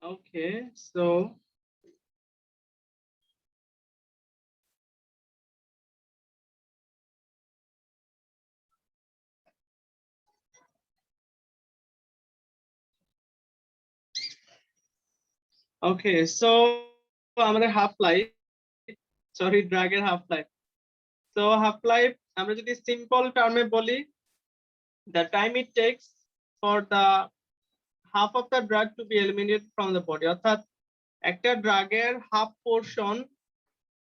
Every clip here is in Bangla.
Okay, so আমাদের হাফ লাইফ, সরি ড্রাগের half life. So half life আমরা যদি সিম্পল টার্মে বলি, the time it takes for the half of the drug to be eliminated from the body, অর্থাৎ একটা ড্রাগের half portion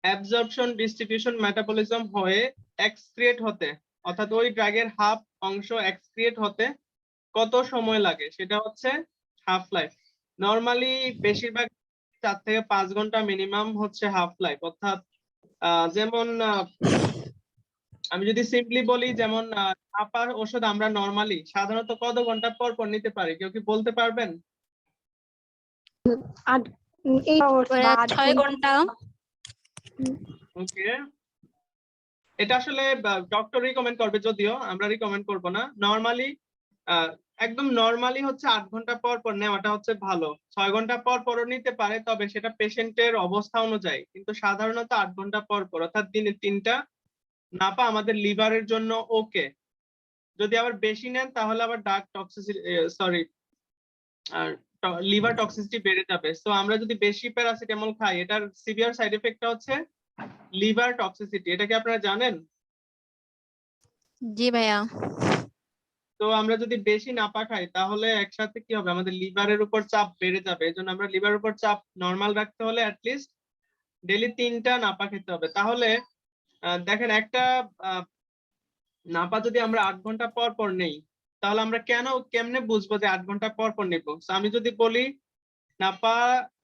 absorption, distribution, metabolism হয়ে এক্সক্রিয়েট হতে, অর্থাৎ ওই ড্রাগের হাফ অংশ এক্সক্রিয়েট হতে কত সময় লাগে সেটা হচ্ছে হাফ লাইফ। নরমালি বেশিরভাগ 4 থেকে 5 ঘন্টা মিনিমাম হচ্ছে হাফ লাইফ। অর্থাৎ যেমন আমি যদি সিম্পলি বলি, যেমন আপার ওষুধ আমরা নরমালি সাধারণত কত ঘন্টা পর পর নিতে পারি, কেউ কি বলতে পারবেন? 6 ঘন্টা। ওকে, এটা আসলে ডক্টর রিকমেন্ড করবে, যদিও আমরা রিকমেন্ড করব না। নরমালি একদম নরমালি হচ্ছে 8 ঘন্টা পর পর নেওয়াটা হচ্ছে ভালো। 6 ঘন্টা পর পরও নিতে পারে, তবে সেটা পেশেন্টের অবস্থা অনুযায়ী। কিন্তু সাধারণত 8 ঘন্টা পর পর, অর্থাৎ দিনে 3টা নাপা আমাদের লিভারের জন্য ওকে। যদি আবার বেশি নেন তাহলে আবার ডার্ক টক্সিসিটি, সরি, আর লিভার টক্সিসিটি বেড়ে যাবে। সো আমরা যদি বেশি প্যারাসিটামল খাই, এটার সিভিয়ার সাইড এফেক্টটা হচ্ছে লিভার টক্সিসিটি। এটা কি আপনারা জানেন? জি ভাইয়া। তো আমরা যদি বেশি নাপা খাই তাহলে একসাথে কি হবে, আমাদের লিভারের উপর চাপ বেড়ে যাবে। এই জন্য আমরা লিভারের উপর চাপ নর্মাল রাখতে হলে অ্যাটলিস্ট ডেইলি 3টা নাপা খেতে হবে। তাহলে দেখেন, একটা নাপা যদি আমরা 8 ঘন্টা পর পর নেই, তাহলে আমরা কেমনে বুঝবো যে 8 ঘন্টা পর পর নেবো? আমি যদি বলি নাপা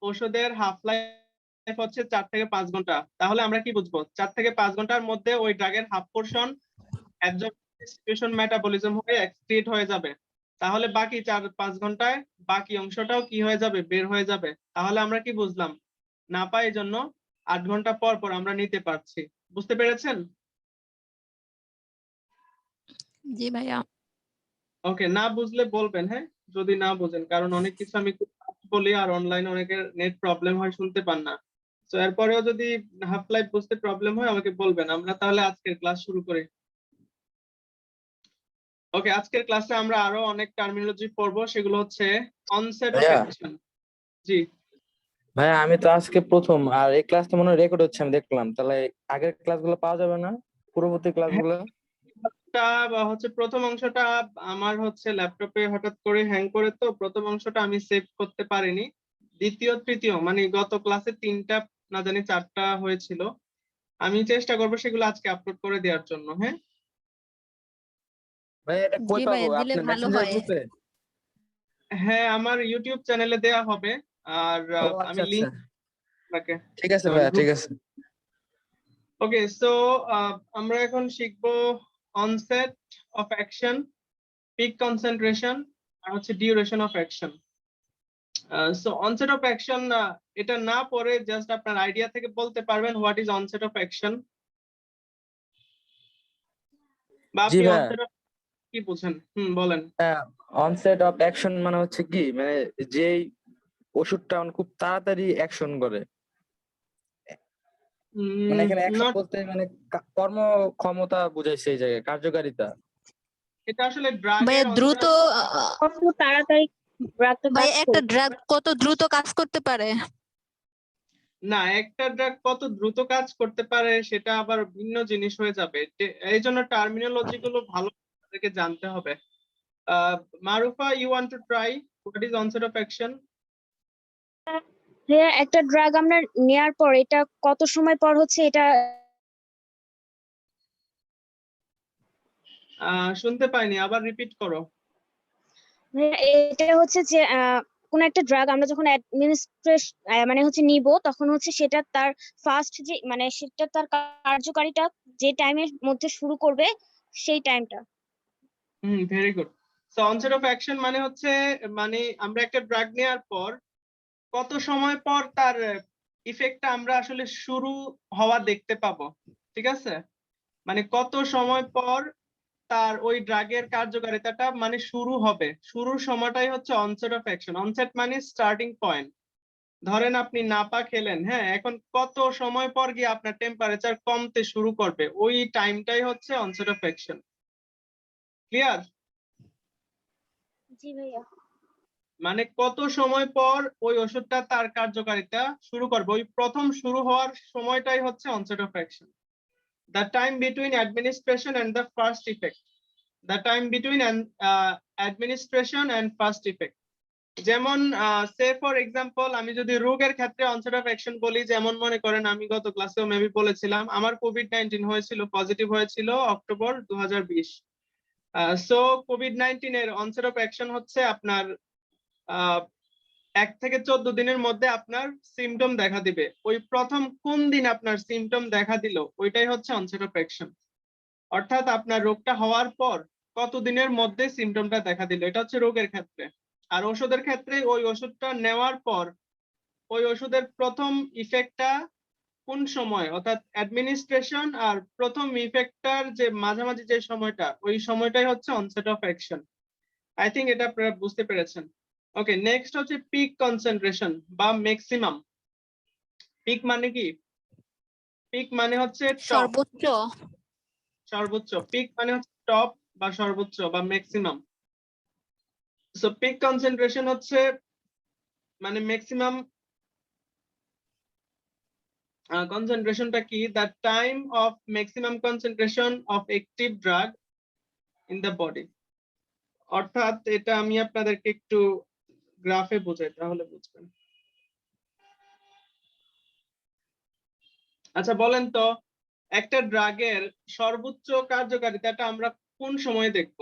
ওষুধের হাফ লাইফ হচ্ছে 4 থেকে 5 ঘন্টা, তাহলে আমরা কি বুঝবো? 4 থেকে 5 ঘন্টার মধ্যে ওই ড্রাগের হাফ পোর্শন অ্যাবজর্পশন, মেটাবলিজম হয়ে এক্সক্রিয়েট হয়ে যাবে। তাহলে বাকি 4-5 ঘন্টায় বাকি অংশটাও কি হয়ে যাবে, বের হয়ে যাবে। তাহলে আমরা কি বুঝলাম? নাপা এই জন্য 8 ঘন্টা পর পর আমরা নিতে পারছি। বুঝতে পেরেছেন? জি ভাইয়া। ওকে, না বুঝলে বলবেন, হ্যাঁ, যদি না বুঝেন, কারণ অনেক কিছু আমি বলি আর অনলাইনে অনেকের নেট প্রবলেম হয়, শুনতে পান না। তো এরপরেও যদি হাফ লাইফ বুঝতে প্রবলেম হয় আমাকে বলবেন। আমরা তাহলে আজকের ক্লাস শুরু করি। ওকে, আজকের ক্লাসে আমরা আরো অনেক টার্মিনোলজি পড়বো, সেগুলো হচ্ছে অনসেট অফ অ্যাকশন। জি ভাইয়া, আমি তো আজকে প্রথম, আর এই ক্লাসটা মনে হয় রেকর্ড হচ্ছে, আমি দেখলাম। তাহলে আগের ক্লাসগুলো পাওয়া যাবে না, পূর্ববর্তী ক্লাসগুলো? হচ্ছে প্রথম অংশটা আমার হচ্ছে ল্যাপটপে হঠাৎ করে হ্যাং করে, তো প্রথম অংশটা আমি সেভ করতে পারিনি। দ্বিতীয় তৃতীয় মানে গত ক্লাসে 3টা না জানি 4টা হয়েছিল। আমি চেষ্টা করবো সেগুলো আজকে আপলোড করে দেওয়ার জন্য। হ্যাঁ ভাইয়া, এটা কই জি পাবো? ভাইয়া, দিলে আপনার ভালো মেসেঞ্জার হয়। গ্রুপে? হ্যাঁ, আমার ইউটিউব চ্যানেলে দেয়া হবে। আর ও আমি আচ্ছা আচ্ছা, লিংক আপনাকে ঠিক আছে ভাইয়া, ঠিক আছে। ওকে, সো আমরা এখন শিখবো onset of action, peak concentration, আর হচ্ছে duration of action. So onset of action, এটা না পড়ে জাস্ট আপনার আইডিয়া থেকে বলতে পারবেন what is onset of action, বা জি আপনি ভাইয়া, অনসেট অফ কি বুঝেন? বলেন। অনসেট অফ অ্যাকশন মানে হচ্ছে কি, মানে যেই ওষুধটা খুব তাড়াতাড়ি অ্যাকশন করে। মানে এখানে অ্যাকশন নট, বলতে মানে কর্মক্ষমতা বোঝাইছে, এই জায়গায় কার্যকারিতা। এটা আসলে ভাইয়া ড্রাগের দ্রুত কত তাড়াতাড়ি ড্রাগটা ভাই কাজ একটা করবে। ড্রাগ কত দ্রুত কাজ করতে পারে? না, একটা ড্রাগ কত দ্রুত কাজ করতে পারে সেটা আবার ভিন্ন জিনিস হয়ে যাবে। এই জন্য টার্মিনোলজি গুলো ভালো আপনাদেরকে জানতে হবে। Marufa, you want to try what is onset of action? ভাইয়া, একটা ড্রাগ আমরা নেয়ার পর এটা কত সময় পর হচ্ছে এটা শুনতে পাইনি, আবার রিপিট করো। ভাইয়া, এটা হচ্ছে যে কোন একটা ড্রাগ আমরা যখন অ্যাডমিনিস্ট্রেশন মানে হচ্ছে নিব, তখন হচ্ছে সেটা তার ফার্স্ট যে মানে সেটা তার কার্যকারিতা যে টাইমের মধ্যে শুরু করবে সেই টাইমটা। Very good. So onset of action মানে হচ্ছে, মানে আমরা একটা ড্রাগ নেওয়ার পর কত সময় পর তার ইফেক্টটা আমরা আসলে শুরু হওয়া দেখতে পাবো। ঠিক আছে, মানে কত সময় পর তার ওই ড্রাগের কার্যকারিতাটা মানে শুরু হবে, শুরুর সময়টাই হচ্ছে অনসেট অফ অ্যাকশন। অনসেট মানে স্টার্টিং পয়েন্ট। ধরেন আপনি নাপা খেলেন, হ্যাঁ, এখন কত সময় পর গিয়ে আপনার টেম্পারেচার কমতে শুরু করবে, ওই টাইমটাই হচ্ছে অনসেট অফ অ্যাকশন। ক্লিয়ার? জি ভাইয়া। মানে কত সময় পর ওই ওষুধটা তার কার্যকারিতা শুরু করবে, ওই প্রথম শুরু হওয়ার সময়টাই হচ্ছে onset of action. The time between administration and the first effect, the time between administration and first effect. যেমন সে ফর এক্সাম্পল আমি যদি রোগের ক্ষেত্রে অনসেট অফ অ্যাকশন বলি, যেমন মনে করেন আমি গত ক্লাসেও মেবি বলেছিলাম আমার কোভিড-19 হয়েছিল, পজিটিভ হয়েছিল অক্টোবর 2020। সো কোভিড-19 এর অনসেট অফ অ্যাকশন হচ্ছে আপনার 1 থেকে 14 দিনের মধ্যে আপনার সিমটম দেখা দিবে। ওই প্রথম কোন দিন আপনার সিমটম দেখা দিল ওইটাই হচ্ছে অনসেট অফ অ্যাকশন। অর্থাৎ আপনার রোগটা হওয়ার পর কত দিনের মধ্যে সিমটমটা দেখা দিল, এটা হচ্ছে রোগের ক্ষেত্রে। আর ওষুধের ক্ষেত্রে ওই ওষুধটা নেওয়ার পর ওই ওষুধের প্রথম ইফেক্টটা কোন সময়, অর্থাৎ অ্যাডমিনিস্ট্রেশন আর প্রথম ইফেক্টটার যে মাঝামাঝি যে সময়টা, ওই সময়টাই হচ্ছে onset of action. I think এটা আপনারা বুঝতে পেরেছেন। ওকে, নেক্সট হচ্ছে পিক কনসেন্ট্রেশন বা ম্যাক্সিমাম। পিক মানে কি? পিক মানে হচ্ছে টপ, সর্বোচ্চ। সর্বোচ্চ। পিক মানে হচ্ছে টপ বা সর্বোচ্চ বা ম্যাক্সিমাম। সো পিক কনসেন্ট্রেশন হচ্ছে মানে ম্যাক্সিমাম কনসেন্ট্রেশনটা কি? The time of maximum concentration of active drug in the body. অর্থাৎ এটা আমি আপনাদেরকে একটু গ্রাফে বোঝাই তাহলে বুঝবেন। আচ্ছা বলেন তো, একটা ড্রাগের সর্বোচ্চ কার্যকারিতাটা আমরা কোন সময়ে দেখব?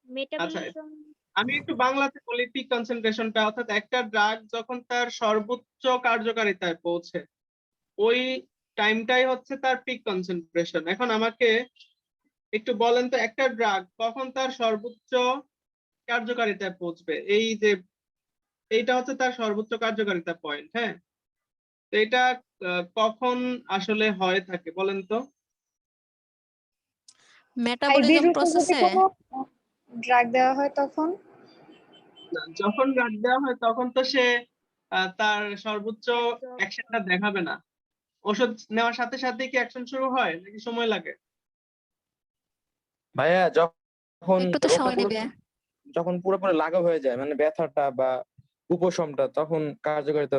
মেটাবলিজম। আমি একটু বাংলাতে বলি পিক কনসেন্ট্রেশনটা, অর্থাৎ একটা ড্রাগ যখন তার সর্বোচ্চ কার্যকারিতায় পৌঁছে ওই টাইমটাই হচ্ছে তার পিক কনসেন্ট্রেশন। এখন আমাকে একটু বলেন তো, একটা ড্রাগ কখন তার সর্বোচ্চ কার্যকারিতায় পৌঁছবে? এই যে এইটা হচ্ছে তার সর্বোচ্চ কার্যকারিতা পয়েন্ট, হ্যাঁ, তো এটা কখন আসলে হয়ে থাকে বলেন তো? মেটাবলিজম রূপে যদি প্রসেসে। কোনো ড্রাগ দেওয়া হয় তখন? না, যখন ড্রাগ দেওয়া হয় তখন তো সে তার সর্বোচ্চ অ্যাকশনটা দেখাবে না। ওষুধ নেওয়ার সাথে সাথে কি অ্যাকশন শুরু হয় নাকি সময় লাগে? ভাইয়া যখন একটু তো রোগটা সময় নেবে। যখন পুরোপুরি লাঘব হয়ে যায়, মানে ব্যথাটা বা উপশমটা, তখন কার্যকারিতা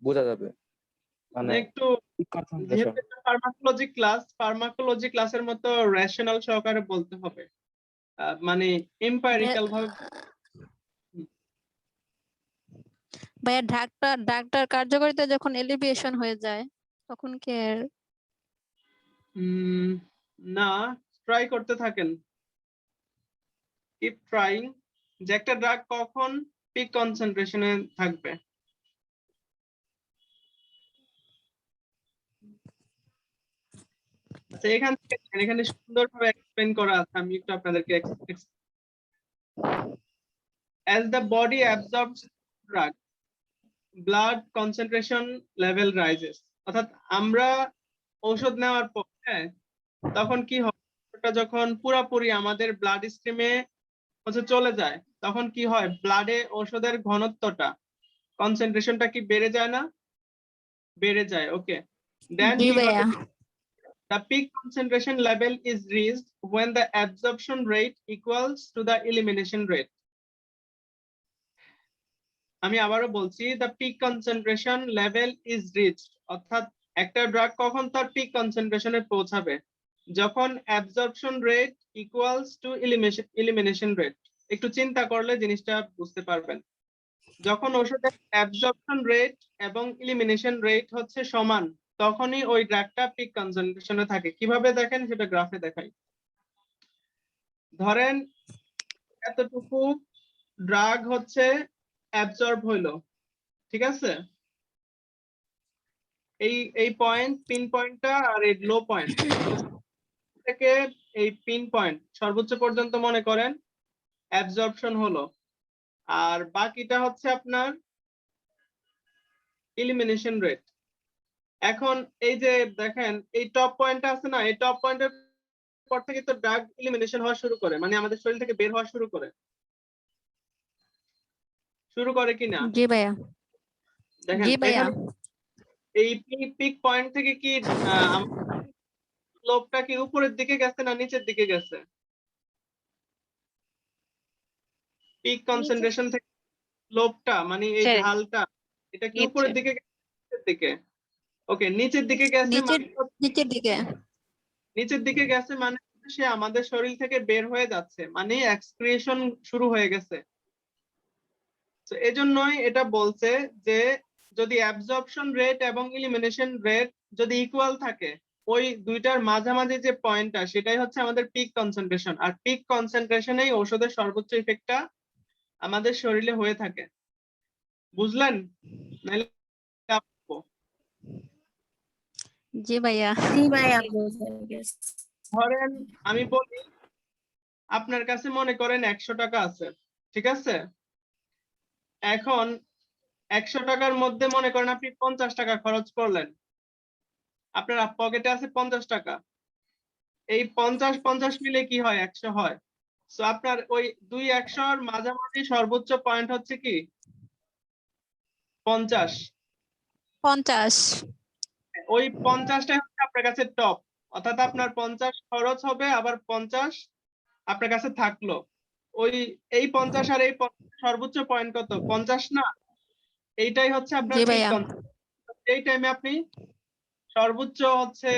বোঝা যাবে। মানে একটু concentration। যেহেতু এটা ফার্মাকোলজি ক্লাসের মতো রেশনাল সহকারে বলতে হবে, মানে এম্পাইরিক্যাল ভাবে। ভাইয়া ডাক্তার কার্যকারিতা যখন এলিভিয়েশন হয়ে যায় তখন কি আর না, ট্রাই করতে থাকেন, কিপ ট্রাইং, যে একটা ড্রাগ কখন পিক কনসেন্ট্রেশনে থাকবে। আচ্ছা এখানে সুন্দরভাবে এক্সপ্লেইন করা আছে, আমি একটু আপনাদেরকে as the body absorbs drug blood concentration level rises। অর্থাৎ আমরা ঔষধ নেওয়ার পর, হ্যাঁ, তখন কি হয়, ওটা যখন পুরোপুরি আমাদের ব্লাড স্ট্রিমে হচ্ছে চলে যায় তখন কি হয়, ব্লাডে ঔষধের ঘনত্বটা, কনসেন্ট্রেশনটা কি বেড়ে যায় না? বেড়ে যায়। ওকে, দেন জি কি ভাইয়া। ঘটে? The peak concentration level is reached when the absorption rate equals to the elimination rate। আমি আবারও বলছি, the peak concentration level is reached, অর্থাৎ একটা ড্রাগ কখন তার পিক কনসেন্ট্রেশনে পৌঁছাবে? যখন absorption rate equals to elimination rate। একটু চিন্তা করলে জিনিসটা বুঝতে পারবেন। যখন ওষুধের absorption rate এবং elimination rate হচ্ছে সমান, তখনই ওই ড্রাগটা পিক কনসেন্ট্রেশনে থাকে। কিভাবে দেখেন সেটা গ্রাফে দেখাই। ধরেন এতটুকু ড্রাগ হচ্ছে অ্যাবজর্ব হইলো, ঠিক আছে, এই পয়েন্ট, পিন পয়েন্টটা আর এই লো পয়েন্ট থেকে এই পিন পয়েন্ট সর্বোচ্চ পর্যন্ত মনে করেন অ্যাবজর্পশন হলো, আর বাকিটা হচ্ছে আপনার এলিমিনেশন রেট। এখন এই যে দেখেন এই টপ পয়েন্টটা আছে না, এই টপ পয়েন্টের পর থেকে তো ড্রাগ এলিমিনেশন হওয়া শুরু করে, মানে আমাদের শরীর থেকে বের হওয়া শুরু করে। শুরু করে কিনা? জি ভাইয়া। দেখেন জি ভাইয়া। এখানে এই পিক পয়েন্ট থেকে কি স্লোপটা কি উপরের দিকে গেছে না নিচের দিকে গেছে? পিক কনসেন্ট্রেশন থেকে স্লোপটা মানে এই নিচের ঢালটা এটা কি উপরের নিচে দিকে গেছে নিচের দিকে? ওকে, নিচের দিকে গেছে নিচের মানে নিচের দিকে। নিচের দিকে গেছে মানে সে আমাদের শরীর থেকে বের হয়ে যাচ্ছে, মানে এক্সক্রিয়েশন শুরু হয়ে গেছে। তো এজন্যই এটা বলছে যে যদি অ্যাবজর্পশন রেট এবং ইলিমিনেশন রেট যদি ইকুয়াল থাকে, ওই দুইটার মাঝামাঝি যে পয়েন্টটা সেটাই হচ্ছে আমাদের পিক কনসেন্ট্রেশন। আর পিক কনসেন্ট্রেশনেই ঔষধের সর্বোচ্চ ইফেক্টটা আমাদের শরীরে হয়ে থাকে। বুঝলেন? নাইলে আপু, জি ভাইয়া। ধরেন আমি বলি আপনার কাছে মনে করেন 100 টাকা আছে, ঠিক আছে? এখন 100 টাকার মধ্যে মনে করেন আপনি 50 টাকা খরচ করলেন, আপনার পকেটে আছে 50 টাকা। এই 50-50 মিলে কি হয়? 100 হয়। সো আপনার ওই 2-100 মাঝামাঝি সর্বোচ্চ পয়েন্ট হচ্ছে কি 50। 50। ওই 50টাই হচ্ছে আপনার কাছে টপ, অর্থাৎ আপনার 50 খরচ হবে আবার 50 আপনার কাছে থাকলো। ওই এই 50 আর এই 50 সর্বোচ্চ পয়েন্ট কত? 50 না? এইটাই হচ্ছে আপনার জি পিক ভাইয়া। এই টাইমে আপনি সর্বোচ্চ হচ্ছে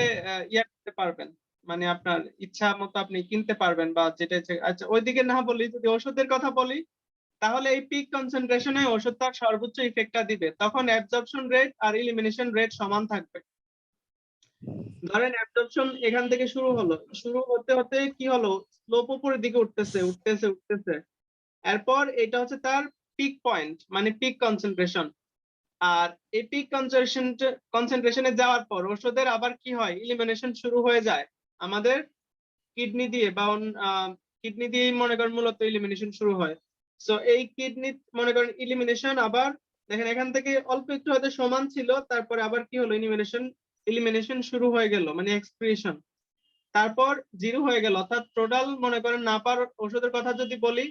ইয়া করতে পারবেন, মানে আপনার ইচ্ছা মতো আপনি কিনতে পারবেন বা যেটা আচ্ছা ওইদিকে না বলি, যদি ওষুধের কথা বলি তাহলে এই পিক কনসেন্ট্রেশনে ওষুধ তার সর্বোচ্চ ইফেক্টটা দিবে, তখন অ্যাবজর্পশন রেট আর ইলিমিনেশন রেট সমান থাকবে। ধরেন অ্যাবজর্পশন এখান থেকে শুরু হলো, শুরু হতে হতে কি হলো, স্লোপ উপরের দিকে উঠতেছে উঠতেছে উঠতেছে, এরপর এটা হচ্ছে তার পিক পয়েন্ট মানে পিক কনসেন্ট্রেশন। আর এই পিক কনসেন্ট্রেশনে যাওয়ার পর ওষুধের আবার কি হয়, ইলিমিনেশন শুরু হয়ে যায় আমাদের কিডনি দিয়ে বা কিডনি দিয়েই মনে করেন মূলত ইলিমিনেশন শুরু হয়। সো এই কিডনি মনে করেন ইলিমিনেশন আবার দেখেন এখান থেকে অল্প একটু হয়তো সমান ছিল, তারপরে আবার কি হলো, ইলিমিনেশন শুরু হয়ে গেল মানে এক্সক্রিয়েশন, তারপর জিরো হয়ে গেল। অর্থাৎ টোটাল মনে করেন নাপার ওষুধের কথা যদি বলি,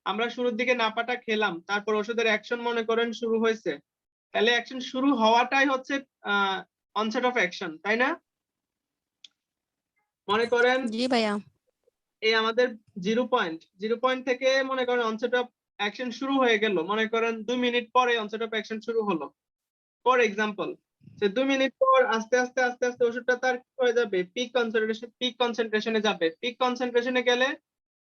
আমরা শুরুর দিকে নাপাটা খেলাম, তারপর ওষুধের অ্যাকশন মনে করেন শুরু হয়েছে, তাহলে অ্যাকশন শুরু হওয়াটাই হচ্ছে অনসেট অফ অ্যাকশন, তাই না? মনে করেন জি ভাইয়া। এই আমাদের জিরো পয়েন্ট থেকে মনে করেন অনসেট অফ অ্যাকশন শুরু হয়ে গেল, মনে করেন 2 মিনিট পরে অনসেট অফ অ্যাকশন শুরু হলো ফর এক্সাম্পল। সে 2 মিনিট পর আস্তে আস্তে আস্তে আস্তে ওষুধটা তার কি হয়ে যাবে, পিক কনসেন্ট্রেশনে যাবে। পিক কনসেন্ট্রেশনে গেলে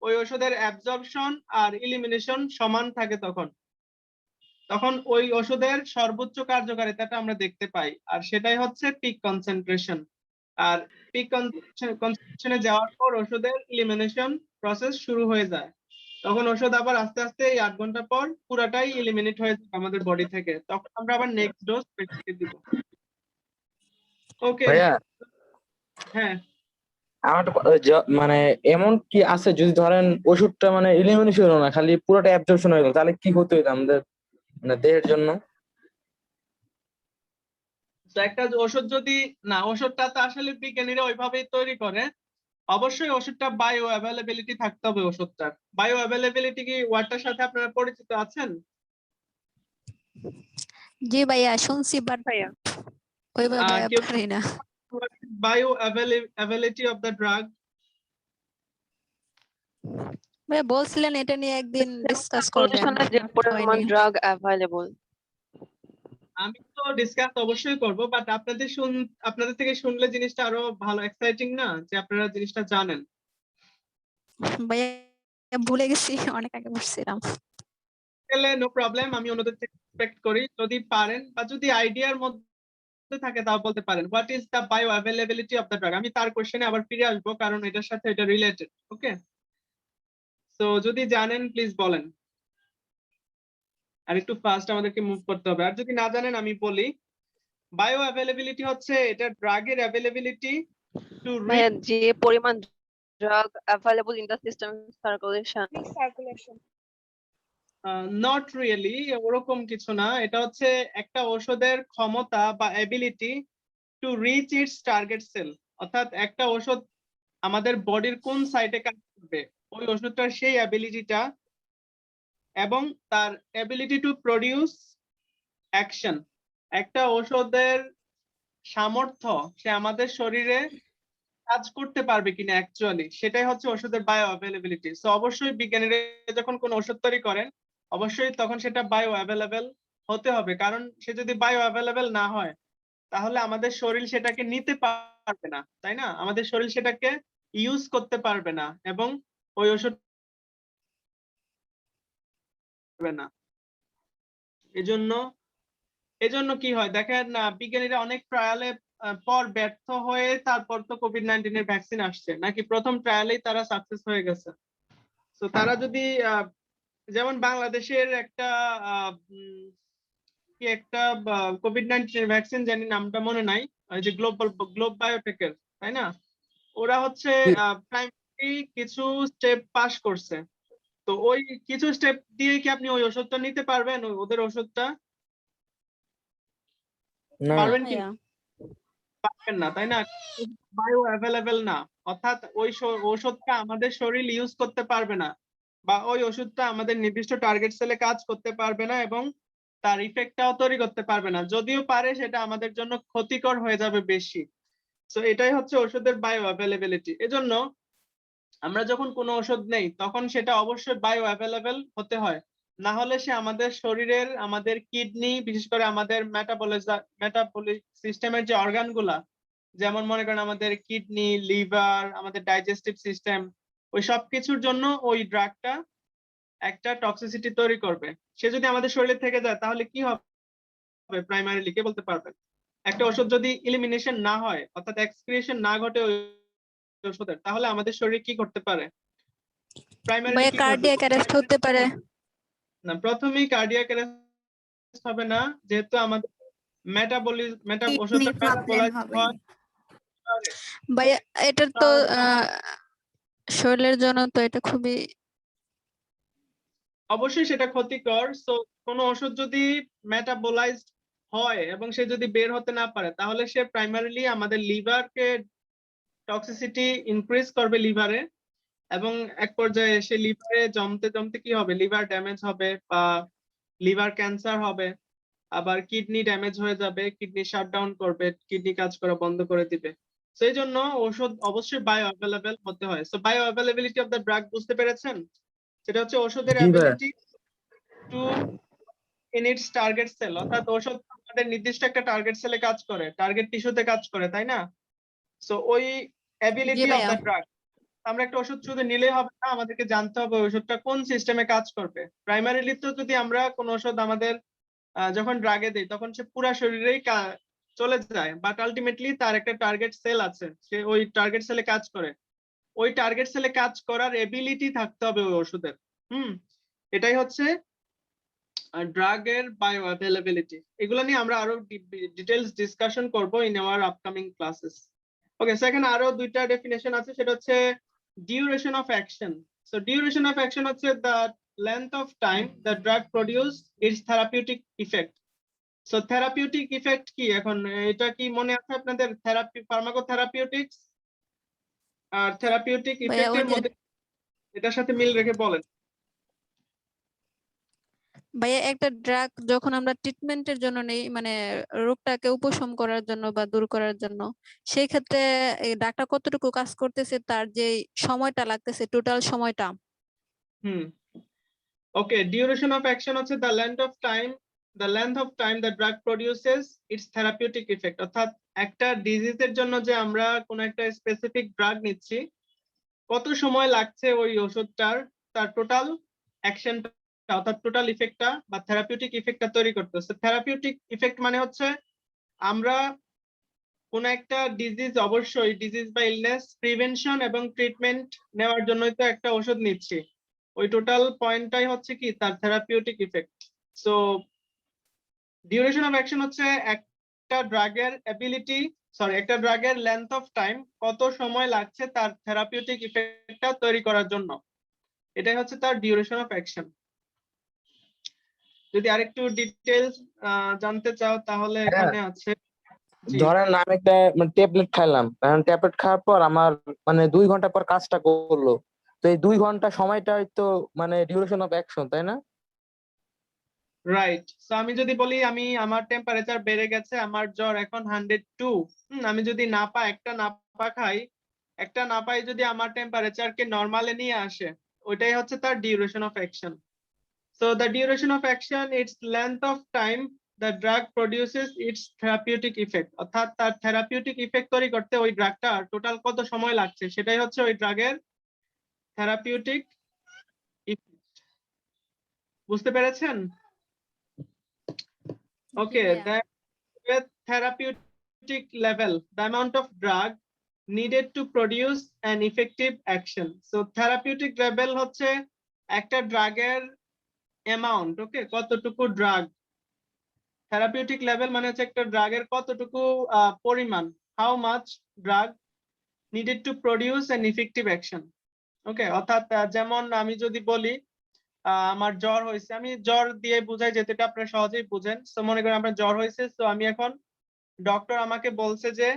ওই ওষুধের অ্যাবজর্পশন আর ইলিমিনেশন সমান থাকে, তখন তখন ওই ওষুধের সর্বোচ্চ কার্যকারিতাটা আমরা দেখতে পাই, আর সেটাই হচ্ছে পিক কনসেন্ট্রেশন। আর পিক কনসেন্ট্রেশনে যাওয়ার পর ওষুধের ইলিমিনেশন প্রসেস শুরু হয়ে যায়, তখন ওষুধ আবার আস্তে আস্তে এই 8 ঘন্টা পর পুরাটাই ইলিমিনেট হয়ে যাবে আমাদের বডি থেকে, তখন আমরা আবার নেক্সট ডোজ পেশেন্টকে দিব। ওকে। ভাইয়া হ্যাঁ, আমার একটা মানে এমন কি আছে যদি ধরেন ওষুধটা মানে ইলিমিনেশন হলো না, খালি পুরোটা অ্যাবজর্পশন হয়ে গেল, তাহলে কি হতে হইতো আমাদের মানে দেহের জন্য? তো একটা ওষুধ যদি না, ওষুধটা তো আসলে বিজ্ঞানীরা ওইভাবেই তৈরি করে, অবশ্যই ওষুধটা বায়ো অ্যাভেলেবিলিটি থাকতে হবে। ওষুধটার বায়ো অ্যাভেলেবিলিটি কি ওয়ার্ডটার সাথে আপনারা পরিচিত আছেন? জি ভাইয়া শুনছি, বাট ভাইয়া ওইভাবে কেউ পারি না। Bio availability of the drug? ভাইয়া বলছিলেন এটা নিয়ে একদিন ডিসকাস করবেন, পজিশনে যে but পরিমাণ হয়নি। Drug available. আমি তো ডিসকাস অবশ্যই করব, বাট আপনাদের থেকে শুনলে জিনিসটা আরো ভালো এক্সাইটিং না, যে আপনারা জিনিসটা জানেন। ভাইয়া ভুলে গেছি, অনেক আগে বলছিলাম। গেলে নো প্রবলেম, আমি অন্যদের থেকে এক্সপেক্ট করি যদি পারেন বা যদি আইডিয়ার মধ্যে থাকে তাও বলতে পারেন। What is the bio availability of the drug? আমি তার কোশ্চেনে আবার ফিরে আসবো, কারণ এটার সাথে এটা রিলেটেড। ওকে, তো যদি জানেন প্লিজ বলেন, আর একটু ফাস্ট আমাদেরকে মুভ করতে হবে। আর যদি না জানেন আমি বলি, বায়ো অ্যাভেলেবিলিটি হচ্ছে এটা ড্রাগের অ্যাভেলেবিলিটি টু ভাইয়া যে পরিমাণ drug available in the system circulation. Circulation. Not really, ওরকম কিছু না। এটা হচ্ছে একটা ওষুধের ক্ষমতা বা ability to reach its target cell, অর্থাৎ একটা ওষুধ আমাদের বডির কোন সাইটে কাজ করবে, ওই ওষুধটার সেই অ্যাবিলিটিটা এবং তার এবিলিটি টু প্রডিউস অ্যাকশন। একটা ঔষধের সামর্থ্য সে আমাদের শরীরে কাজ করতে পারবে কিনা অ্যাকচুয়ালি, সেটাই হচ্ছে ওষুধের বায়ো অ্যাভেলেবিলিটি। সো অবশ্যই বিজ্ঞানীরা যখন কোনো ওষুধ তৈরি করেন অবশ্যই তখন সেটা বায়ো অ্যাভেলেবেল হতে হবে, কারণ সে যদি বায়ো অ্যাভেলেবেল না হয় তাহলে আমাদের শরীর সেটাকে নিতে পারবে না, তাই না? আমাদের শরীর সেটাকে ইউজ করতে পারবে না এবং ওই ওষুধ পারবে না। এজন্য এজন্য কি হয় দেখেন না, বিজ্ঞানীরা অনেক ট্রায়ালে পর ব্যর্থ হয়ে তারপর তো কোভিড-19 এর ভ্যাকসিন আসছে, নাকি প্রথম ট্রায়ালেই তারা সাকসেস হয়ে গেছে। তো তারা যদি যেমন বাংলাদেশের একটা কি একটা কোভিড-19 এর ভ্যাকসিন জানি নামটা মনে নাই, ওই যে গ্লোব বায়োটেকের, তাই না? ওরা হচ্ছে প্রাইমারি কিছু স্টেপ পাস করছে। তো ওই কিছু স্টেপ দিয়ে কি আপনি ওই ওষুধটা নিতে পারবেন, ওদের ওষুধটা না। পারবেন কি? ভাইয়া পারবেন না, তাই না? বায়ো অ্যাভেলেবেল না, অর্থাৎ ওই ওষুধটা আমাদের শরীর ইউজ করতে পারবে না, বা ওই ওষুধটা আমাদের নির্দিষ্ট টার্গেট সেলে কাজ করতে পারবে না এবং তার ইফেক্টটাও তৈরি করতে পারবে না। যদিও পারে সেটা আমাদের জন্য ক্ষতিকর হয়ে যাবে বেশি। তো এটাই হচ্ছে ওষুধের বায়ো অ্যাভেলেবিলিটি। এজন্য আমরা যখন কোনো ওষুধ নেই তখন সেটা অবশ্যই বায়ো অ্যাভেলেবেল হতে হয়, না হলে সে আমাদের শরীরের, আমাদের কিডনি, বিশেষ করে আমাদের মেটাবলিক সিস্টেমের যে অর্গান গুলা, যেমন মনে করেন আমাদের কিডনি, লিভার, আমাদের ডাইজেস্টিভ সিস্টেম, ওই সব কিছুর জন্য ওই ড্রাগটা একটা টক্সিসিটি তৈরি করবে। সে যদি আমাদের শরীরে থেকে যায় তাহলে কি হবে প্রাইমারিলি কে বলতে পারবেন? একটা ওষুধ যদি ইলিমিনেশন না হয়, অর্থাৎ এক্সক্রিয়েশন না ঘটে ওই ওষুধের, তাহলে আমাদের শরীরে কি করতে পারে? প্রাইমারিলি ভাইয়া কি ঘটবে? কার্ডিয়াক অ্যারেস্ট হতে পারে। না, প্রথমেই কার্ডিয়াক অ্যারেস্ট হবে না, যেহেতু আমাদের ওষুধটা কিডনি প্রবলেম মেটাবলাইজ হবে। হয়। ভাইয়া এটার তো শরীরের জন্য তো এটা খুবই অবশ্যই সেটা ক্ষতিকর। সো কোনো ওষুধ যদি মেটাবোলাইজড হয় এবং সে যদি বের হতে না পারে তাহলে সে প্রাইমারিলি আমাদের লিভারকে টক্সিসিটি ইনক্রিজ করবে লিভারে, এবং এক পর্যায়ে সে লিভারে জমতে জমতে কি হবে, লিভার ড্যামেজ হবে বা লিভার ক্যান্সার হবে, আবার কিডনি ড্যামেজ হয়ে যাবে, কিডনি শাটডাউন করবে, কিডনি কাজ করা বন্ধ করে দিবে। সেই জন্য ওষুধ অবশ্যই বায়ো অ্যাভেলেবেল হতে হয়। So bioavailability of the drug বুঝতে পেরেছেন? সেটা হচ্ছে ওষুধের জি ভাইয়া। Ability to in its target cell, অর্থাৎ ওষুধ আমাদের নির্দিষ্ট একটা টার্গেট সেলে কাজ করে, টার্গেট টিস্যুতে কাজ করে, তাই না? সো ওই জি অ্যাবিলিটি অফ ভাইয়া দ্য ড্রাগ, আমরা একটা ওষুধ শুধু নিলেই হবে না, আমাদেরকে জানতে হবে ওই ওষুধটা কোন সিস্টেমে কাজ করবে। প্রাইমারিলি তো যদি আমরা কোন ওষুধ আমাদের যখন ড্রাগে দেই তখন সে পুরা শরীরেই চলে যায়, বাট আলটিমেটলি তার একটা টার্গেট সেল আছে, সে ওই টার্গেট সেলে কাজ করে। ওই টার্গেট সেলে কাজ করার এবিলিটি থাকতে হবে ওই ওষুধের। এটাই হচ্ছে ড্রাগের বায়ো অ্যাভেলেবিলিটি। এগুলো নিয়ে আমরা আরো ডিটেইলস ডিসকাশন করব in our upcoming classes. Okay, so এখানে আরো দুইটা ডেফিনেশন আছে, সেটা হচ্ছে duration of action. So duration of action হচ্ছে the length of time the drug produce its therapeutic effect. So therapeutic effect কি, এখন এটা কি মনে আছে আপনাদের? ফার্মাকোথেরাপিউটিক্স আর থেরাপিউটিক ভাইয়া ওই ইফেক্টের যে মধ্যে এটার সাথে মিল রেখে বলেন। ভাইয়া একটা ড্রাগ যখন আমরা ট্রিটমেন্টের জন্য নেই, মানে রোগটাকে উপশম করার জন্য বা দূর করার জন্য, সেই ক্ষেত্রে এই ড্রাগটা কতটুকু কাজ করতেছে, তার যে সময়টা লাগতেছে, টোটাল সময়টা। ওকে, ডিউরেশন অফ অ্যাকশন হচ্ছে the length of time the drug produces it's therapeutic effect, অর্থাৎ একটা ডিজিজের জন্য যে আমরা কোন একটা স্পেসিফিক ড্রাগ নিচ্ছি, কত সময় লাগছে ওই ওষুধটার তার টোটাল অ্যাকশনটা, অর্থাৎ টোটাল ইফেক্টটা বা থেরাপিউটিক ইফেক্টটা তৈরি করতেছে। থেরাপিউটিক ইফেক্ট মানে হচ্ছে আমরা কোন একটা ডিজিজ, অবশ্যই ডিজিজ বা ইলনেস প্রিভেনশন এবং ট্রিটমেন্ট নেওয়ার জন্যই তো একটা ওষুধ নিচ্ছি, ওই টোটাল পয়েন্টটাই হচ্ছে কি তার therapeutic effect. So duration of action হচ্ছে একটা ড্রাগের লেন্থ অফ টাইম, কত সময় লাগছে তার থেরাপিউটিক ইফেক্টটা তৈরি করার জন্য, এটাই হচ্ছে তার ডিউরেশন অফ অ্যাকশন। যদি আরেকটু ডিটেইলস জানতে চাও তাহলে এখানে আছে। জি, ধরেন আমি একটা ট্যাবলেট খাইলাম, ট্যাবলেট খাওয়ার পর আমার 2 ঘন্টা পর কাজটা করলো, তো এই 2 ঘন্টা সময়টাই তো ডিউরেশন অফ অ্যাকশন, তাই না? রাইট। সো আমি যদি বলি আমার টেম্পারেচার বেড়ে গেছে, আমার জ্বর এখন 102, আমি যদি নাপা একটা নাপা খাই, একটা নাপাই যদি আমার টেম্পারেচারকে নরমালে নিয়ে আসে, ওইটাই হচ্ছে তার duration of action. So the duration of action it's length of time the drug produces it's therapeutic effect, অর্থাৎ তার থেরাপিউটিক ইফেক্ট তৈরি করতে ওই ড্রাগটা টোটাল কত সময় লাগছে, সেটাই হচ্ছে ওই ড্রাগের থেরাপিউটিক ইফেক্ট। বুঝতে পেরেছেন? ওকে, ভাইয়া। with therapeutic level, the amount of drug needed to produce an effective action. So therapeutic level হচ্ছে একটা ড্রাগের অ্যামাউন্ট, ওকে, কতটুকু ড্রাগ। থেরাপিউটিক লেভেল মানে হচ্ছে একটা ড্রাগের কতটুকু পরিমাণ, how much drug needed to produce an effective action. Okay, অর্থাৎ যেমন আমি যদি বলি আমার জ্বর হয়েছে, আমি জ্বর দিয়ে বুঝাই যেতে এটা আপনারা সহজেই বুঝেন। তো মনে করেন আমার জ্বর হয়েছে, তো আমি এখন ডক্টর আমাকে বলছে যে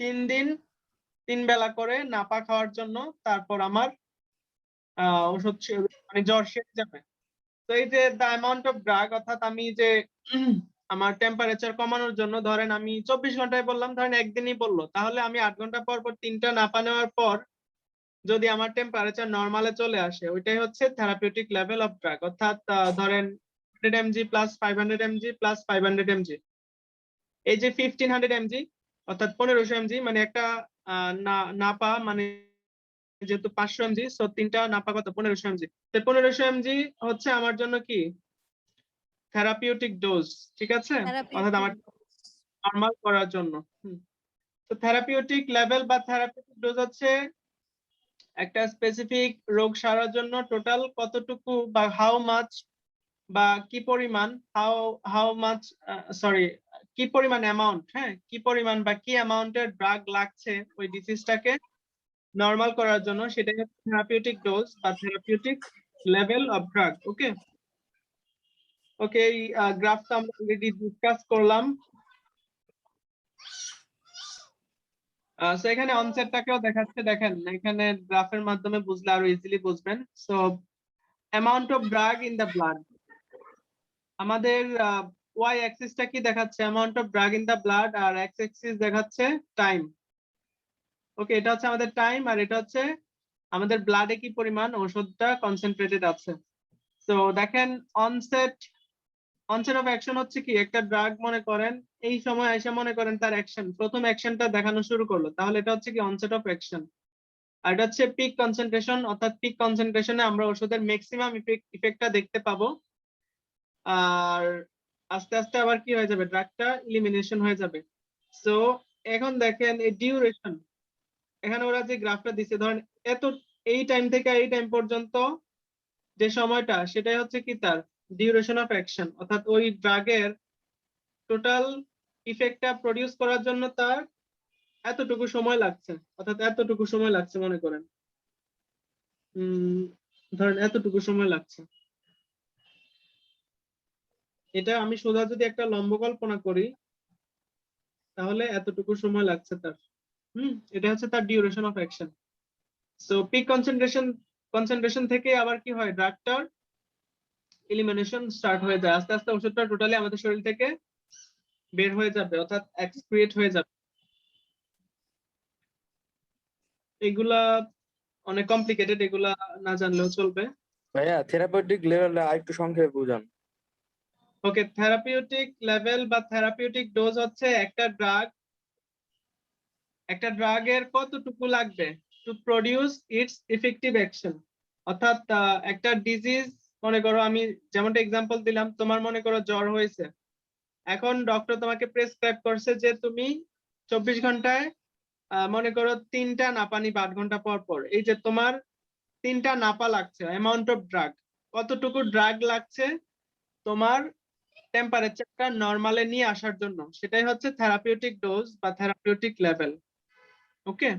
3 দিন 3 বেলা করে নাপা খাওয়ার জন্য, তারপর আমার ওষুধ মানে জ্বর সেরে যাবে। তো এই যে দ্য অ্যামাউন্ট অফ ড্রাগ, অর্থাৎ আমি যে আমার টেম্পারেচার কমানোর জন্য ধরেন আমি 24 ঘন্টায় বললাম, ধরেন একদিনই বললো, তাহলে আমি 8 ঘন্টা পর পর 3টা নাপা নেওয়ার পর যদি আমার টেম্পারেচার নরমালে চলে আসে, ওইটাই হচ্ছে থেরাপিউটিক লেভেল অফ ড্রাগ। অর্থাৎ ধরেন 100 mg plus 500 mg plus 500 mg, এই যে 1500 mg অর্থাৎ 1500 mg, মানে একটা নাপা মানে যেহেতু 500 mg, সো 3টা নাপা কত 1500 mg। তো 1500 mg হচ্ছে আমার জন্য কি থেরাপিউটিক ডোজ, ঠিক আছে, অর্থাৎ আমার নরমাল করার জন্য। তো থেরাপিউটিক লেভেল বা থেরাপিউটিক ডোজ হচ্ছে একটা স্পেসিফিক রোগ সারার জন্য টোটাল কতটুকু বা হাউ মাচ বা কি পরিমাণ, হাউ মাচ সরি কি পরিমাণ অ্যামাউন্ট, হ্যাঁ, কি পরিমাণ বা কি অ্যামাউন্টের ড্রাগ লাগছে ওই ডিজিজটাকে নরমাল করার জন্য, সেটাই হচ্ছে থেরাপিউটিক ডোজ বা থেরাপিউটিক লেভেল অফ ড্রাগ। ওকে ওকে, এই গ্রাফটা আমরা অলরেডি ডিসকাস করলাম। সো এখানে অনসেটটাকেও দেখাচ্ছে, দেখেন এখানে গ্রাফের মাধ্যমে বুঝলে আরো ইজিলি বুঝবেন। So amount of drug in the blood, আমাদের ওয়াই অ্যাক্সিসটা কি দেখাচ্ছে, amount of drug in the blood, আর এক্স অ্যাক্সিস দেখাচ্ছে টাইম। ওকে, এটা হচ্ছে আমাদের টাইম, আর এটা হচ্ছে আমাদের ব্লাডে কি পরিমাণ ওষুধটা কনসেন্ট্রেটেড আছে। তো দেখেন অনসেট অফ অ্যাকশন হচ্ছে কি, একটা ড্রাগ মনে করেন এই সময় এসে মনে করেন তার অ্যাকশন, প্রথম অ্যাকশনটা দেখানো শুরু করলো, তাহলে এটা হচ্ছে কি অনসেট অফ অ্যাকশন। আর এটা হচ্ছে পিক কনসেন্ট্রেশন, অর্থাৎ পিক কনসেন্ট্রেশনে আমরা ওষুধের ম্যাক্সিমাম ইফেক্টটা দেখতে পাবো, আর আস্তে আস্তে আবার কি হয়ে যাবে, ড্রাগটা ইলিমিনেশন হয়ে যাবে। সো এখন দেখেন এই ডিউরেশন, এখানে ওরা যে গ্রাফটা দিছে, ধরেন এত এই টাইম থেকে এই টাইম পর্যন্ত যে সময়টা, সেটাই হচ্ছে কি তার ডিউরেশন অফ অ্যাকশন, অর্থাৎ ওই ড্রাগের টোটাল ইফেক্টটা প্রডিউস করার জন্য তার এতটুকু সময় লাগছে, অর্থাৎ এতটুকু সময় লাগছে মনে করেন, ধরেন এতটুকু সময় লাগছে। এটা আমি সোজা যদি একটা লম্ব কল্পনা করি, তাহলে এতটুকু সময় লাগছে তার। এটা হচ্ছে তার duration of action. So peak concentration থেকে আবার কি হয়, ড্রাগটার এলিমিনেশন স্টার্ট হয়ে যায়, আস্তে আস্তে ওষুধটা টোটালি আমাদের শরীর থেকে বের হয়ে যাবে, অর্থাৎ এক্সক্রিয়েট হয়ে যাবে। এগুলা অনেক কমপ্লিকেটেড, এগুলা না জানলেও চলবে। ভাইয়া থেরাপিউটিক লেভেলটা আরেকটু সংক্ষেপে বুঝান। ওকে, থেরাপিউটিক লেভেল বা থেরাপিউটিক ডোজ হচ্ছে একটা ড্রাগের কতটুকু লাগবে to produce it's effective action. অর্থাৎ একটা ডিজিজ, মনে করো আমি যেমনটা এক্সাম্পল দিলাম, তোমার মনে করো জ্বর হয়েছে, এখন ডক্টর তোমাকে প্রেসক্রাইব করছে যে তুমি 24 ঘন্টায় মনে করো 3টা নাপা নিবা 8 ঘন্টা পর পর। এই যে তোমার 3টা নাপা লাগছে, অ্যামাউন্ট অফ ড্রাগ, কতটুকু ড্রাগ লাগছে তোমার টেম্পারেচারটা নরমালে নিয়ে আসার জন্য, সেটাই হচ্ছে থেরাপিউটিক ডোজ বা থেরাপিউটিক লেভেল। ওকে,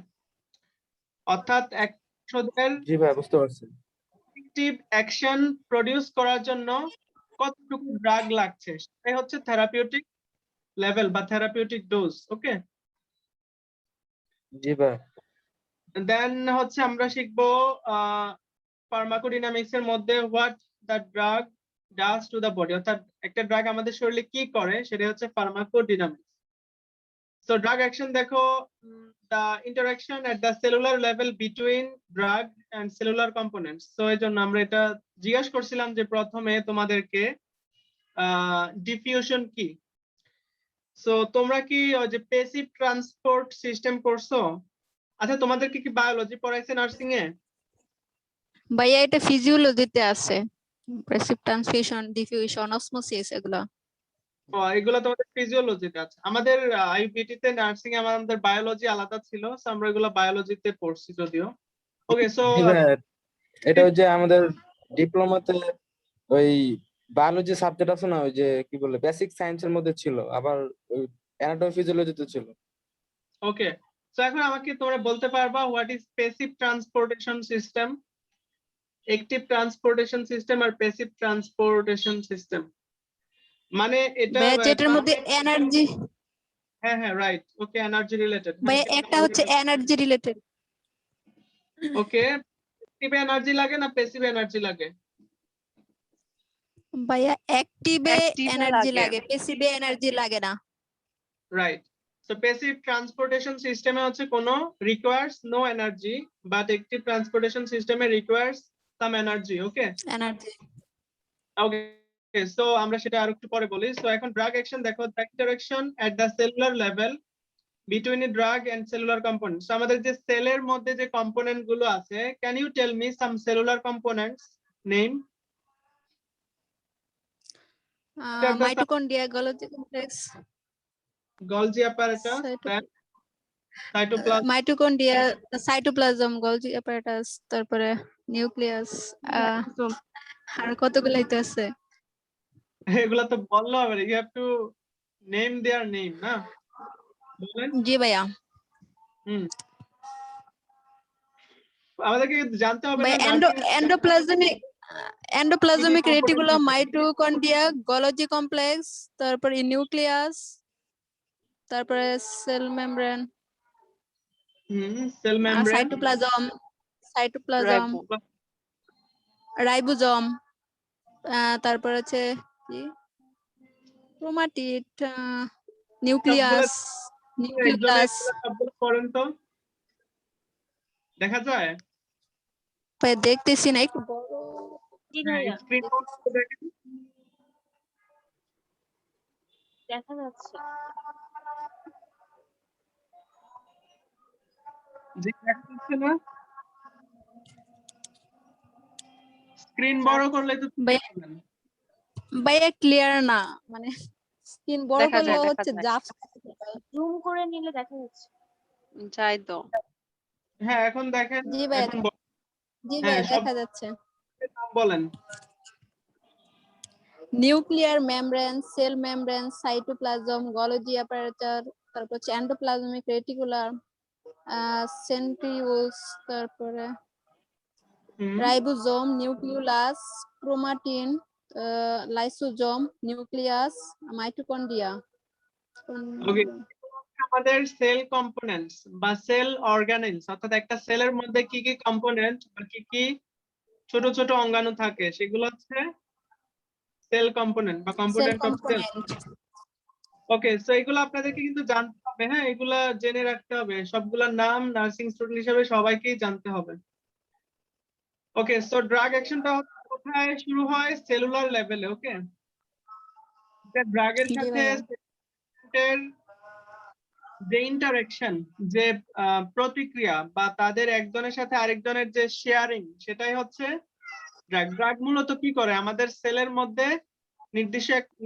অর্থাৎ এক ওষুধের জি ভাই, বুঝতে পারছি। ইফেক্টিভ অ্যাকশন প্রডিউস করার জন্য কতটুকু ড্রাগ লাগছে, সেটাই হচ্ছে থেরাপিউটিক লেভেল বা থেরাপিউটিক ডোজ। ওকে, জি ভাই। দেন হচ্ছে আমরা শিখবো ফার্মাকোডাইনামিক্স এর মধ্যে what the drug does to the body, অর্থাৎ একটা ড্রাগ আমাদের শরীরে কি করে সেটা হচ্ছে ফার্মাকোডাইনামিক্স। So drug action দেখো, the interaction at the cellular level between drug and cellular components. So এই জন্য আমরা এটা জিজ্ঞেস করছিলাম যে প্রথমে তোমাদেরকে ডিফিউশন কি। সো তোমরা কি ওই যে প্যাসিভ ট্রান্সপোর্ট সিস্টেম করছো? আচ্ছা তোমাদেরকে কি বায়োলজি পড়াইছে নার্সিং এ? ভাইয়া এটা ফিজিওলজিতে আছে, প্যাসিভ ট্রান্সফিউশন, ডিফিউশন, অসমোসিস এগুলা। এগুলো তোমাদের ফিজিওলজিতে আছে। আমাদের আইবিটি তে নার্সিং এ আমাদের বায়োলজি আলাদা ছিল, সো আমরা এগুলো বায়োলজিতে পড়ছি যদিও। ওকে, সো এটা হচ্ছে আমাদের ডিপ্লোমাতে ওই বায়োলজি সাবজেক্ট আছে না, ওই যে কি বলে বেসিক সায়েন্সের মধ্যে ছিল, আবার ওই অ্যানাটমি ফিজিওলজিতে ছিল। ওকে, সো এখন আমাকে তোমরা বলতে পারবা what is passive transportation system, active transportation system আর প্যাসিভ ট্রান্সপোর্টেশন সিস্টেম? মানে এটা ভাইয়া যেটার মধ্যে এনার্জি, হ্যাঁ হ্যাঁ রাইট, ওকে, এনার্জি রিলেটেড। ভাইয়া একটা হচ্ছে এনার্জি রিলেটেড। ওকে, অ্যাক্টিভ এনার্জি লাগে না প্যাসিভ এনার্জি লাগে? ভাইয়া অ্যাক্টিভে Active এ এনার্জি লাগে। লাগে, পেসিভে এনার্জি লাগে না। রাইট, সো প্যাসিভ ট্রান্সপোর্টেশন সিস্টেমে হচ্ছে কোনো requires no energy, but active transportation সিস্টেমে requires some energy. Okay energy. Okay, so আমরা সেটা আর একটু পরে বলি। সো এখন ড্রাগ অ্যাকশন দেখো, the interaction at the cellular level between a drug and cellular components. So আমাদের যে সেলের মধ্যে যে কম্পোনেন্ট গুলো আছে, can you tell me some cellular components name? Mitochondria, Golgi complex, Golgi apparatus, then cytoplasm, mitochondria, cytoplasm, Golgi apparatus, তারপরে নিউক্লিয়াস, আর কতগুলাই তো আছে। এগুলা তো বললো হবে, you have to name their name না, বলেন। জি ভাইয়া। আমাদেরকে জানতে হবে ভাই না nursing এন্ডোপ্লাজমিক component রেটিকুলাম, কি কি? মাইটোকন্ড্রিয়া, গোলজি কমপ্লেক্স, তারপরে নিউক্লিয়াস, তারপরে সেল মেমব্রেন, সেল আর মেমব্রেন, সাইটোপ্লাজম, রাইবো। রাইবোজোম, তারপর হচ্ছে কি ক্রোমাটিড, নিউক্লিয়াস, একজনে নিউক্লিয়াস। সবগুলো করেন তো, দেখা যায়? ভাই দেখতেছি না, একটু বড়। জি ভাইয়া স্ক্রিন দেখেন, দেখা যাচ্ছে। জি দেখা যাচ্ছে না? স্ক্রিন বড় করলে তো ভাইয়া ক্লিয়ার না, মানে স্ক্রিন বড় দেখা যায়, করলেও দেখা হচ্ছে যায়। জাফ। জুম করে নিলে দেখা যাচ্ছে। যাই তো। হ্যাঁ এখন দেখেন, জি ভাইয়া, এখন জি হ্যাঁ, ভাইয়া সব দেখা যাচ্ছে। নাম বলেন। Nuclear membrane, cell membrane, cytoplasm, Golgi apparatus, তারপর হচ্ছে এন্ডোপ্লাজমিক রেটিকুলার, সেন্ট্রিওলস, তারপরে ribosome, nucleolus, chromatin, lysosome, nucleus, mitochondria. Okay, আমাদের সেল কম্পোনেন্টস বা সেল অর্গানেলস, অর্থাৎ একটা সেলের মধ্যে কি কি কম্পোনেন্ট বা কি কি ছোট ছোট অঙ্গাণু থাকে সেগুলো হচ্ছে সেল কম্পোনেন্ট বা cell component of cell. Component. Okay, so এগুলো আপনাদেরকে কিন্তু জানতে হবে, হ্যাঁ এগুলা জেনে রাখতে হবে, সবগুলোর নাম নার্সিং স্টুডেন্ট হিসেবে সবাইকেই জানতে হবে। ওকে, সো ড্রাগ অ্যাকশনটা কোথায় শুরু হয়? সেলুলার লেভেলে। ওকে, ড্রাগের জি সাথে ভাইয়া। সেলের যে ইন্টারেকশন, যে প্রতিক্রিয়া বা তাদের একজনের সাথে আরেকজনের যে শেয়ারিং, সেটাই হচ্ছে ড্রাগ। ড্রাগ মূলত কি করে? আমাদের সেলের মধ্যে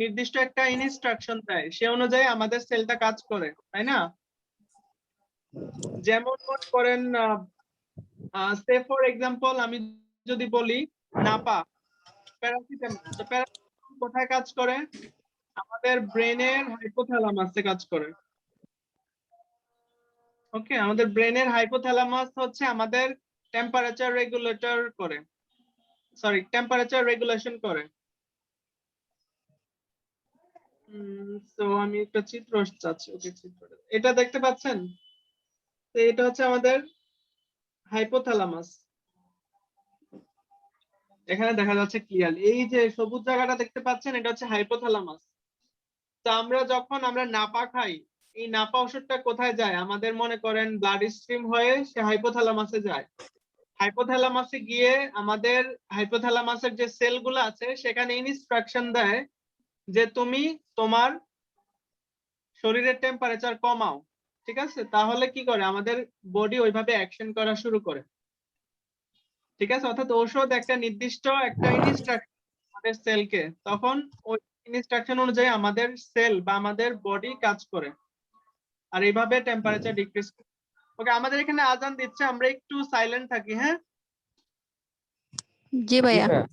নির্দিষ্ট একটা ইনস্ট্রাকশন দেয়, সে অনুযায়ী আমাদের সেলটা কাজ করে, তাই না? যেমন মনে করেন সে ফর এক্সাম্পল আমি যদি বলি নাপা, প্যারাসিটামল, তো প্যারাসিটামল কোথায় কাজ করে? আমাদের ব্রেনের হাইপোথ্যালামাসে কাজ করে। ওকে, আমাদের ব্রেনের হাইপোথ্যালামাস হচ্ছে আমাদের টেম্পারেচার রেগুলেটর করে, সরি টেম্পারেচার রেগুলেশন করে। তো আমি একটা চিত্র চাচ্ছি। ওকে, চিত্রটা এটা দেখতে পাচ্ছেন? তো এটা হচ্ছে আমাদের হাইপোথ্যালামাস। এখানে দেখা যাচ্ছে ক্লিয়ারলি, এই যে সবুজ জায়গাটা দেখতে পাচ্ছেন, এটা হচ্ছে হাইপোথ্যালামাস। তো আমরা যখন নাপা খাই, এই নাপা ওষুধটা কোথায় যায়? আমাদের মনে করেন ব্লাড স্ট্রিম হয়ে সে হাইপোথ্যালামাসে যায়। হাইপোথ্যালামাসে গিয়ে আমাদের হাইপোথ্যালামাসের যে সেলগুলো আছে সেখানে ইনস্ট্রাকশন দেয় যে তুমি তোমার শরীরের টেম্পারেচার কমাও। ঠিক আছে, তাহলে কি করে আমাদের বডি ওইভাবে অ্যাকশন করা শুরু করে। ঠিক আছে, অর্থাৎ ঔষধ একটা নির্দিষ্ট একটা ইনস্ট্রাকশন আমাদের সেলকে, তখন ওই ইনস্ট্রাকশন অনুযায়ী আমাদের সেল বা আমাদের বডি কাজ করে, আর এইভাবে টেম্পারেচার ডিক্রিজ। ওকে, আমাদের এখানে আজান দিচ্ছে, আমরা একটু সাইলেন্ট থাকি, হ্যাঁ? জি জি ভাইয়া। ভাইয়া।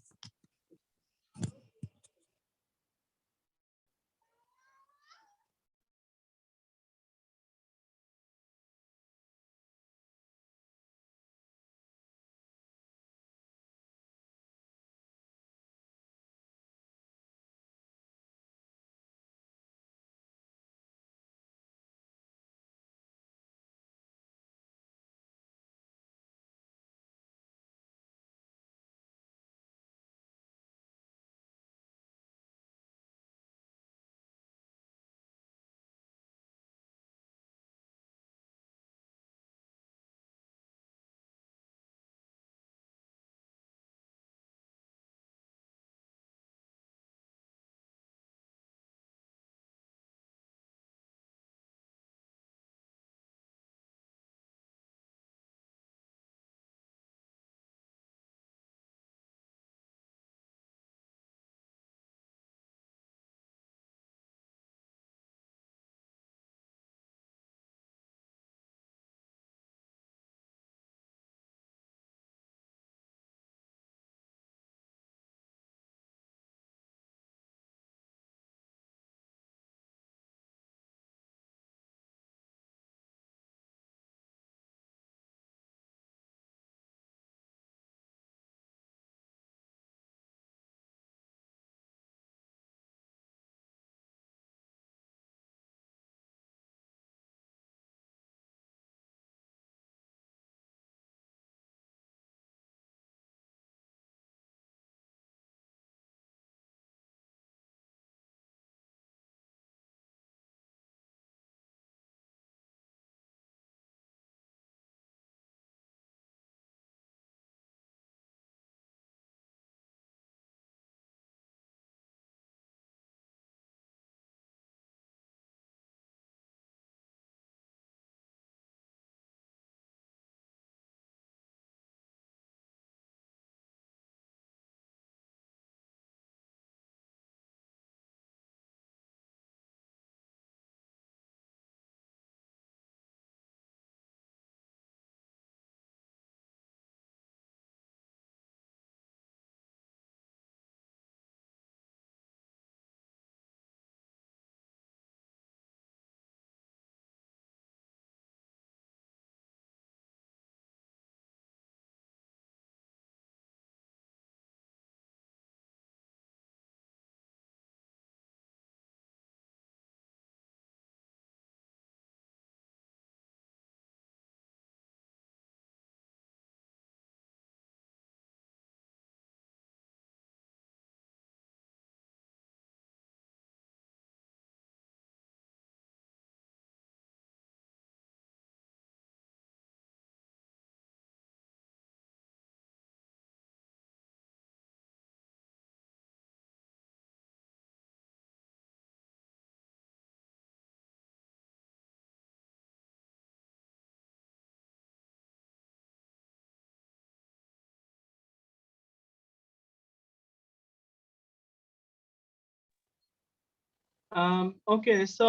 ওকে, সো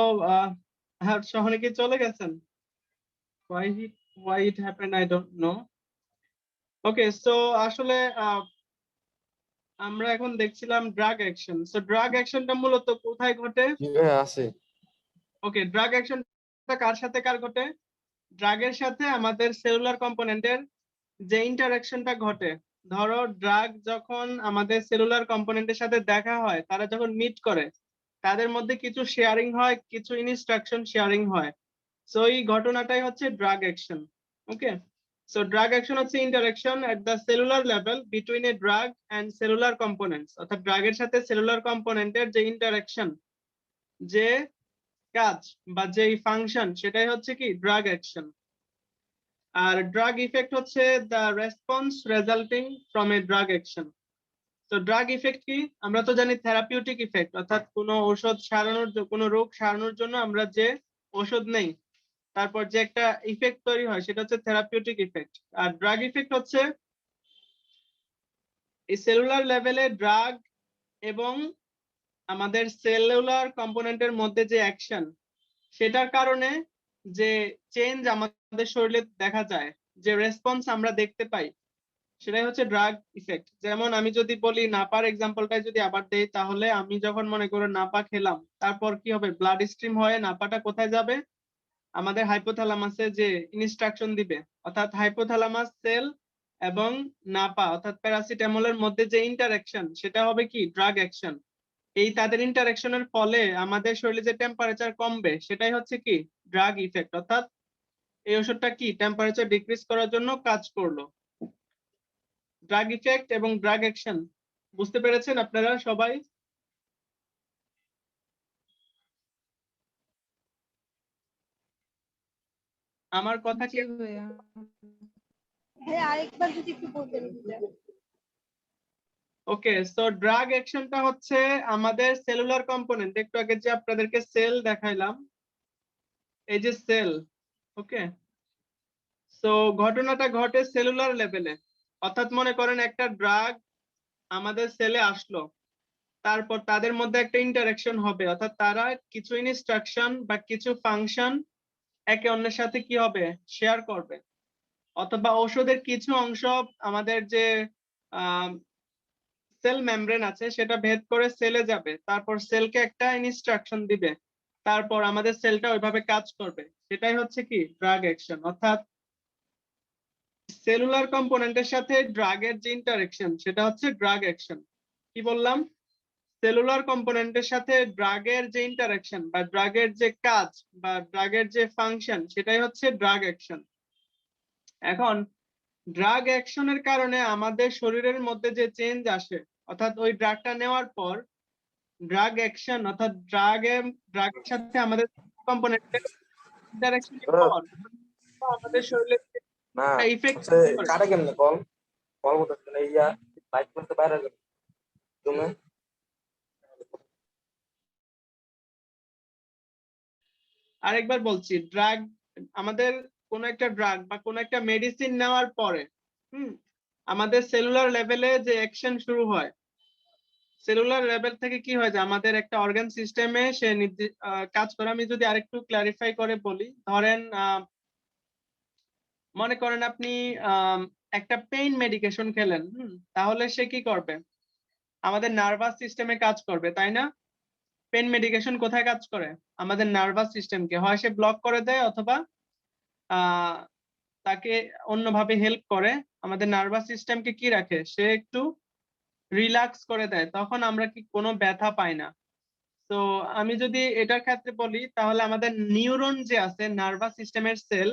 সহনে কি চলে গেছেন? why he why it happened I don't know. Okay, so আসলে আমরা এখন দেখছিলাম ড্রাগ অ্যাকশন। সো ড্রাগ অ্যাকশনটা মূলত কোথায় ঘটে? জি ভাইয়া আছে। ওকে, ড্রাগ অ্যাকশনটা কার সাথে কার ঘটে? ড্রাগের সাথে আমাদের সেলুলার কম্পোনেন্টের যে ইন্টারঅ্যাকশনটা ঘটে। ধরো ড্রাগ যখন আমাদের সেলুলার কম্পোনেন্টের সাথে দেখা হয়, তারা যখন মিট করে, তাদের মধ্যে কিছু শেয়ারিং হয়, কিছু ইনস্ট্রাকশন শেয়ারিং হয়। সো এই ঘটনাটাই হচ্ছে ড্রাগ অ্যাকশন। ওকে, So drug action হচ্ছে interaction at the cellular level between a drug and cellular components, অর্থাৎ drug এর সাথে cellular component এর যে interaction, যে কাজ বা যে ফাংশন, সেটাই হচ্ছে কি drug action। আর drug effect হচ্ছে the response resulting from a drug action। তো ড্রাগ ইফেক্ট কি? আমরা তো জানি থেরাপিউটিক ইফেক্ট, অর্থাৎ কোনো ঔষধ সারানোর কোনো রোগ সারানোর জন্য আমরা যে ওষুধ নেই, তারপর যে একটা ইফেক্ট তৈরি হয়, সেটা হচ্ছে থেরাপিউটিক ইফেক্ট। আর ড্রাগ ইফেক্ট হচ্ছে এই সেলুলার লেভেলে ড্রাগ এবং আমাদের সেলুলার কম্পোনেন্টের মধ্যে যে অ্যাকশন, সেটার কারণে যে চেঞ্জ আমাদের শরীরে দেখা যায়, যে রেসপন্স আমরা দেখতে পাই, সেটাই হচ্ছে ড্রাগ ইফেক্ট। যেমন আমি যদি বলি নাপার এক্সাম্পলটাই যদি আবার দেই, তাহলে আমি যখন মনে করো নাপা খেলাম, তারপর কি হবে? ব্লাড স্ট্রিম হয়ে নাপাটা কোথায় যাবে? আমাদের হাইপোথ্যালামাসে যে ইনস্ট্রাকশন দিবে, অর্থাৎ হাইপোথ্যালামাস সেল এবং নাপা অর্থাৎ প্যারাসিটামলের মধ্যে যে ইন্টারঅ্যাকশন, সেটা হবে কি ড্রাগ অ্যাকশন। এই তাদের ইন্টারঅ্যাকশনের ফলে আমাদের শরীরে যে টেম্পারেচার কমবে, সেটাই হচ্ছে কি ড্রাগ ইফেক্ট। অর্থাৎ এই ওষুধটা কি টেম্পারেচার ডিক্রিজ করার জন্য কাজ করলো। ড্রাগ ইফেক্ট এবং ড্রাগ অ্যাকশন বুঝতে পেরেছেন আপনারা সবাই? আমার কথা কি? ভাইয়া আরেকবার যদি একটু বলতেন। ওকে, সো ড্রাগ অ্যাকশনটা হচ্ছে আমাদের সেলুলার কম্পোনেন্ট। একটু আগে যে আপনাদেরকে সেল দেখাইলাম, এই যে সেল, ওকে, সো ঘটনাটা ঘটে সেলুলার লেভেলে। অর্থাৎ মনে করেন একটা ড্রাগ আমাদের সেলে আসলো, তারপর তাদের মধ্যে একটা ইন্টারঅ্যাকশন হবে, অর্থাৎ তারা কিছু ইনস্ট্রাকশন বা কিছু ফাংশন একে অন্যের সাথে কি হবে? শেয়ার করবে। অথবা ঔষধের কিছু অংশ আমাদের যে সেল মেমব্রেন আছে, সেটা ভেদ করে সেলে যাবে, তারপর সেলকে একটা ইনস্ট্রাকশন দিবে, তারপর আমাদের সেলটা ওইভাবে কাজ করবে। সেটাই হচ্ছে কি ড্রাগ অ্যাকশন। অর্থাৎ সেলুলার কম্পোনেন্টের সাথে ড্রাগের যে ইন্টারঅ্যাকশন, সেটা হচ্ছে ড্রাগ অ্যাকশন। কি বললাম? সেলুলার কম্পোনেন্টের সাথে ড্রাগের যে ইন্টারঅ্যাকশন বা ড্রাগের যে কাজ বা ড্রাগের যে ফাংশন, সেটাই হচ্ছে ড্রাগ অ্যাকশন। এখন ড্রাগ অ্যাকশনের কারণে আমাদের শরীরের মধ্যে যে চেঞ্জ আসে, অর্থাৎ ওই ড্রাগটা নেওয়ার পর ড্রাগ অ্যাকশন অর্থাৎ ড্রাগের সাথে আমাদের কম্পোনেন্টের ইন্টারঅ্যাকশনের পর আমাদের শরীরে না একটা ইফেক্ট হচ্ছে কাটা কেমনে কল কল করতেছ না ইয়া বাইক করতে বাইরে গেল তুমি আরেকবার বলছি, ড্রাগ আমাদের কোন একটা ড্রাগ বা কোন একটা মেডিসিন নেওয়ার পরে আমাদের সেলুলার লেভেলে যে অ্যাকশন শুরু হয়, সেলুলার লেভেল থেকে কি হয় যে আমাদের একটা অর্গান সিস্টেমে সে কাজ করে। আমি যদি আরেকটু ক্লারিফাই করে বলি, ধরেন মনে করেন আপনি একটা পেইন মেডিকেশন খেলেন, তাহলে সে কি করবে? আমাদের নার্ভাস সিস্টেমে কাজ করবে, তাই না? পেন মেডিকেশন কোথায় কাজ করে? আমাদের নার্ভাস সিস্টেমকে হয় সে ব্লক করে দেয়, অথবা তাকে অন্যভাবে হেল্প করে। আমাদের নার্ভাস সিস্টেমকে কি রাখে? সে একটু রিল্যাক্স করে দেয়, তখন আমরা কি কোনো ব্যথা পাই না। তো আমি যদি এটার ক্ষেত্রে বলি, তাহলে আমাদের নিউরন যে আছে নার্ভাস সিস্টেমের সেল,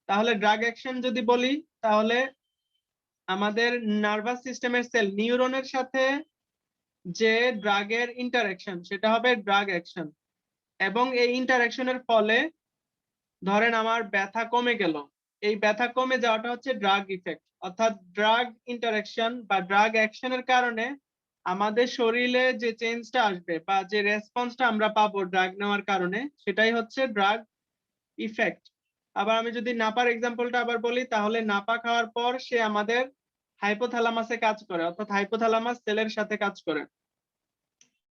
তাহলে ড্রাগ অ্যাকশন যদি বলি, তাহলে আমাদের নার্ভাস সিস্টেমের সেল নিউরনের সাথে যে ড্রাগের ইন্টারঅ্যাকশন, সেটা হবে ড্রাগ অ্যাকশন। এবং এই ইন্টারঅ্যাকশনের ফলে ধরেন আমার ব্যথা কমে গেল, এই ব্যথা কমে যাওয়াটা হচ্ছে ড্রাগ ইফেক্ট। অর্থাৎ ড্রাগ ইন্টারঅ্যাকশন বা ড্রাগ অ্যাকশনের কারণে আমাদের শরীরে যে চেঞ্জটা আসবে বা যে রেসপন্সটা আমরা পাবো ড্রাগ নেওয়ার কারণে, সেটাই হচ্ছে ড্রাগ ইফেক্ট। আবার আমি যদি নাপার এক্সাম্পলটা আবার বলি, তাহলে নাপা খাওয়ার পর সে আমাদের হাইপোথ্যালামাসে কাজ করে, অর্থাৎ হাইপোথ্যালামাস সেলের সাথে কাজ করে।